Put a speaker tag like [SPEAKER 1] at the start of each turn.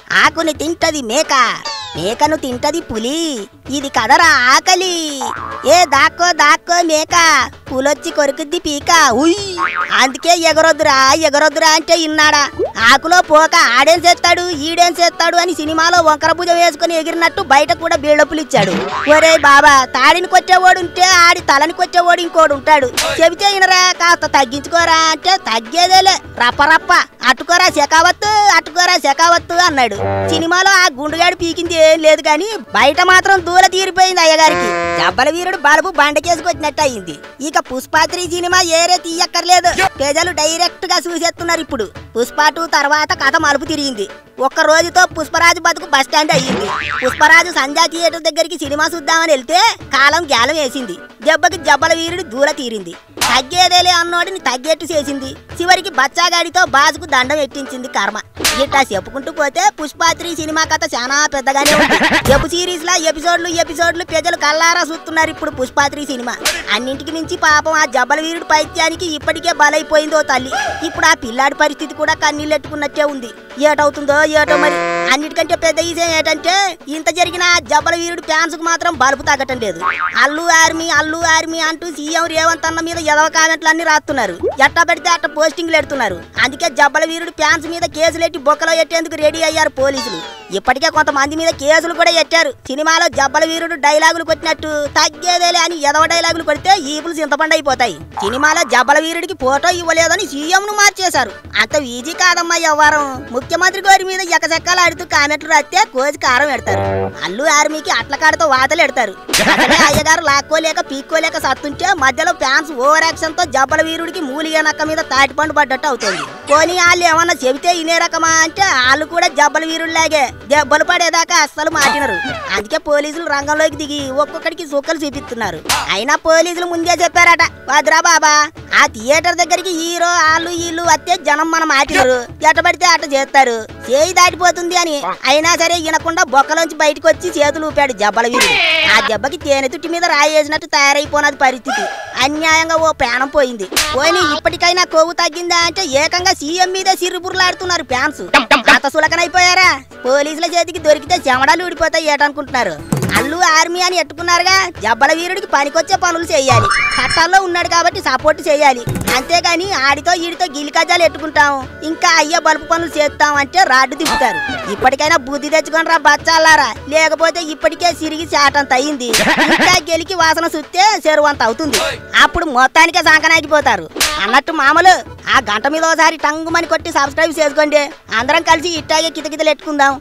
[SPEAKER 1] ఆకుని తింటది మేక, మేకను తింటది పులి. ఇది కదరా ఆకలి. ఏ దాక్కో దాక్కో మేక, పులొచ్చి కొరుకుద్ది పీక. ఉయ్ అందుకే ఎగరొద్దురా ఎగరొద్దురా అంటే ఇన్నాడా. ఆకులో పోక ఆడేం చేస్తాడు ఈడేం చేస్తాడు అని సినిమాలో వంకర భుజం వేసుకుని ఎగిరినట్టు బయట కూడా బిల్డప్పులు ఇచ్చాడు. ఒరే బాబా, తాడిని కొట్టేవాడు ఉంటే ఆడి తలని కొట్టేవాడు ఇంకోడు ఉంటాడు. చెబితే ఇనరా, కాస్త తగ్గించుకోరా అంటే తగ్గేదేలే, రప్పరప్ప. అట్టుకోరా శకావత్తు అట్టుకోరా శకావత్తు అన్నాడు. సినిమాలో ఆ గుండుగాడు పీకింది ఏం లేదు కానీ బయట మాత్రం దూల తీరిపోయింది అయ్యగారికి. జబ్బల వీరుడు బలుబు బండకేసుకొచ్చినట్టు అయింది. ఇక పుష్ప3 సినిమా ఏరే తీయక్కర్లేదు, ప్రజలు డైరెక్ట్ గా చూసేస్తున్నారు. ఇప్పుడు పుష్ప 2 తర్వాత కథ మలుపు తిరిగింది. ఒక్క రోజుతో పుష్పరాజు బతుకు బస్టాండ్ అయ్యింది. పుష్పరాజు సంధ్యా థియేటర్ దగ్గరికి సినిమా చూద్దామని వెళ్తే కాలం గ్యాలం వేసింది. దెబ్బకి జబ్బల వీరుడు దూల తీరింది. తగ్గేదేలే అన్నోడిని తగ్గేట్టు చేసింది. చివరికి బచ్చాగాడితో బాజుకు దండం ఎట్టించింది కర్మ. ఇట్లా చెప్పుకుంటూ పోతే పుష్ప3 సినిమా కథ చాలా పెద్దగానే ఉంది. వెబ్ సిరీస్ లా ఎపిసోడ్లు ప్రజలు కల్లారా చూస్తున్నారు ఇప్పుడు పుష్ప3 సినిమా. అన్నింటికి మించి పాపం ఆ జబ్బల వీరుడు పైత్యానికి ఇప్పటికే బలైపోయిందో తల్లి. ఇప్పుడు ఆ పిల్లాడి పరిస్థితి కూడా కన్నీళ్ళెట్టుకున్నట్టే ఉంది. ఏటవుతుందో ఏటో మరి. అన్నిటికంటే పెద్ద విషయం ఏంటంటే ఇంత జరిగిన జబ్బల వీరుడు ఫ్యాన్స్ కు మాత్రం బలుపు తగ్గటం లేదు. అల్లు ఆర్మీ అంటూ సీఎం రేవంత్ అన్న మీద ఎదవ కామెంట్లు అన్ని రాస్తున్నారు. ఎట్టా పెడితే అట్ట పోస్టింగ్లు ఎడుతున్నారు. అందుకే జబ్బల వీరుడు ఫ్యాన్స్ మీద కేసులెట్టి బొక్కలో ఎట్టేందుకు రెడీ అయ్యారు పోలీసులు. ఇప్పటికే కొంతమంది మీద కేసులు కూడా ఎట్టారు. సినిమాలో జబ్బల వీరుడు డైలాగులు కొట్టినట్టు తగ్గేదేలే అని ఎదవ డైలాగులు కొడితే ఈపులు చింతపండు అయిపోతాయి. సినిమాలో జబ్బల వీరుడికి ఫోటో ఇవ్వలేదని సీఎం ను మార్చేశారు. అంత ఈజీ కాదమ్మా వ్యవహారం. ముఖ్యమంత్రి గారి మీద ఎకసెక్కలు ఆడుతూ కామెంట్లు రాస్తే కోసి కారం ఎడతారు. అల్లు ఆర్మీకి అట్ల కాడతో వాతలు ఎడతారు. అయ్యగారు లాక్కోలేక పీక్కోలేక సత్తుంటే మధ్యలో ఫ్యాన్స్ ఓవర్ యాక్షన్ తో జబ్బల వీరుడికి మూలిగే నక్క మీద తాటిపండు పడ్డట్టు అవుతుంది. పోనీ వాళ్ళు ఏమన్నా చెబితే ఇనే రకమా అంటే వాళ్ళు కూడా జబ్బల వీరుడిలాగే దెబ్బలు పడేదాకా అస్సలు మాటినరు. అందుకే పోలీసులు రంగంలోకి దిగి ఒక్కొక్కడికి సుక్కలు చూపిస్తున్నారు. అయినా పోలీసులు ముందే చెప్పారట, వద్రా బాబా ఆ థియేటర్ దగ్గరికి హీరో వాళ్ళు వీళ్ళు వస్తే జనం మనం మాటినరు, ఎట్టబడితే అట్ట చేస్తారు, చేయి దాటిపోతుంది అని. అయినా సరే వినకుండా బొక్కలోంచి బయటకు వచ్చి చేతులు ఊపాడు జబ్బల వీరుడు. ఆ దెబ్బకి తేనె తుట్టి మీద రాయేసినట్టు తయారైపోయినది పరిస్థితి. అన్యాయంగా ఓ ప్రాణం పోయింది. పోయి ఇప్పటికైనా కొవ్వు తగ్గిందా అంటే ఏకంగా సీఎం మీద సిర్రుబుర్లాడుతున్నారు ఫ్యాన్స్. అంత సులకనైపోయారా? పోలీసుల చేతికి దొరికితే చెమడాలు ఊడిపోతాయి ఏటనుకుంటున్నారు. అల్లు ఆర్మీ అని ఎట్టుకున్నారుగా, జబ్బల వీరుడికి పనికొచ్చే పనులు చేయాలి. చట్టాల్లో ఉన్నాడు కాబట్టి సపోర్ట్ చేయాలి. అంతేగాని ఆడితో ఈడితో గిలికజాలు ఎట్టుకుంటాం, ఇంకా అయ్యే బలుపు పనులు చేస్తాం అంటే రాడ్డు తిప్పుతారు. ఇప్పటికైనా బుద్ధి తెచ్చుకొని రా బచ్చాలారా, లేకపోతే ఇప్పటికే సిరిగి చాటంత అయింది. ఇంకా గెలికి వాసన చూస్తే చెరువంత అవుతుంది. అప్పుడు మొత్తానికే సంకనాగిపోతారు. అన్నట్టు మామూలు ఆ గంట మీద ఒకసారి టంగుమని కొట్టి సబ్స్క్రైబ్ చేసుకోండి. అందరం కలిసి ఇట్టాగే కితకితలు ఎట్టుకుందాం.